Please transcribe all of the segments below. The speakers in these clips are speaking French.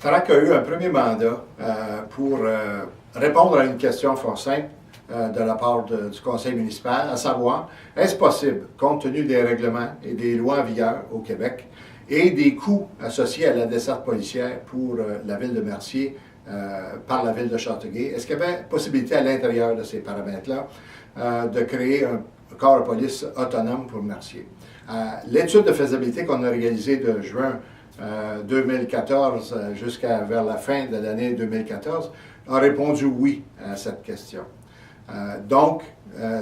Franck a eu un premier mandat pour répondre à une question fort simple de la part du conseil municipal, à savoir, est-ce possible, compte tenu des règlements et des lois en vigueur au Québec et des coûts associés à la desserte policière pour la ville de Mercier par la ville de Châteauguay, est-ce qu'il y avait possibilité à l'intérieur de ces paramètres-là de créer un corps de police autonome pour Mercier? L'étude de faisabilité qu'on a réalisée de juin 2014 jusqu'à vers la fin de l'année 2014 a répondu oui à cette question. Donc,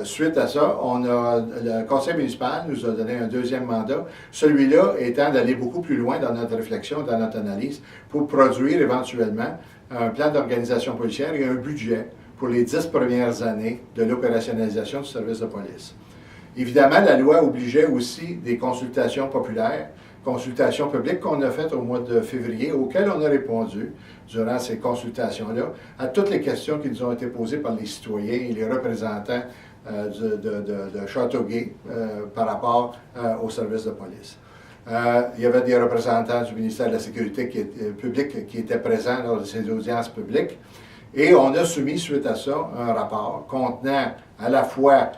suite à ça, le conseil municipal nous a donné un deuxième mandat, celui-là étant d'aller beaucoup plus loin dans notre réflexion, dans notre analyse, pour produire éventuellement un plan d'organisation policière et un budget pour les 10 premières années de l'opérationnalisation du service de police. Évidemment, la loi obligeait aussi des consultations populaires, consultations publiques qu'on a faites au mois de février, auxquelles on a répondu durant ces consultations-là à toutes les questions qui nous ont été posées par les citoyens et les représentants de Châteauguay par rapport au service de police. Il y avait des représentants du ministère de la Sécurité publique qui étaient présents lors de ces audiences publiques et on a soumis suite à ça un rapport contenant à la fois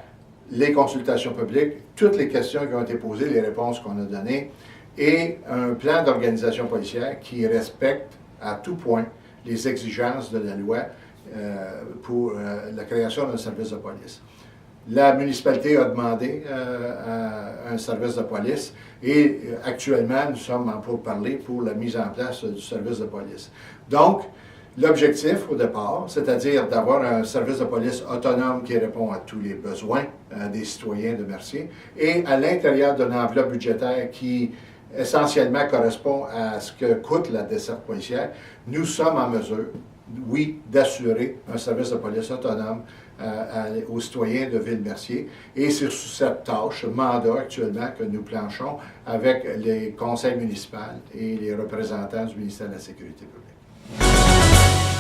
les consultations publiques, toutes les questions qui ont été posées, les réponses qu'on a données, et un plan d'organisation policière qui respecte à tout point les exigences de la loi pour la création d'un service de police. La municipalité a demandé un service de police et actuellement, nous sommes en pourparlers pour la mise en place du service de police. Donc, l'objectif au départ, c'est-à-dire d'avoir un service de police autonome qui répond à tous les besoins des citoyens de Mercier et à l'intérieur d'une enveloppe budgétaire qui essentiellement correspond à ce que coûte la desserte policière, nous sommes en mesure, oui, d'assurer un service de police autonome aux citoyens de Ville-Mercier. Et c'est sous cette tâche, ce mandat actuellement, que nous planchons avec les conseils municipaux et les représentants du ministère de la Sécurité publique.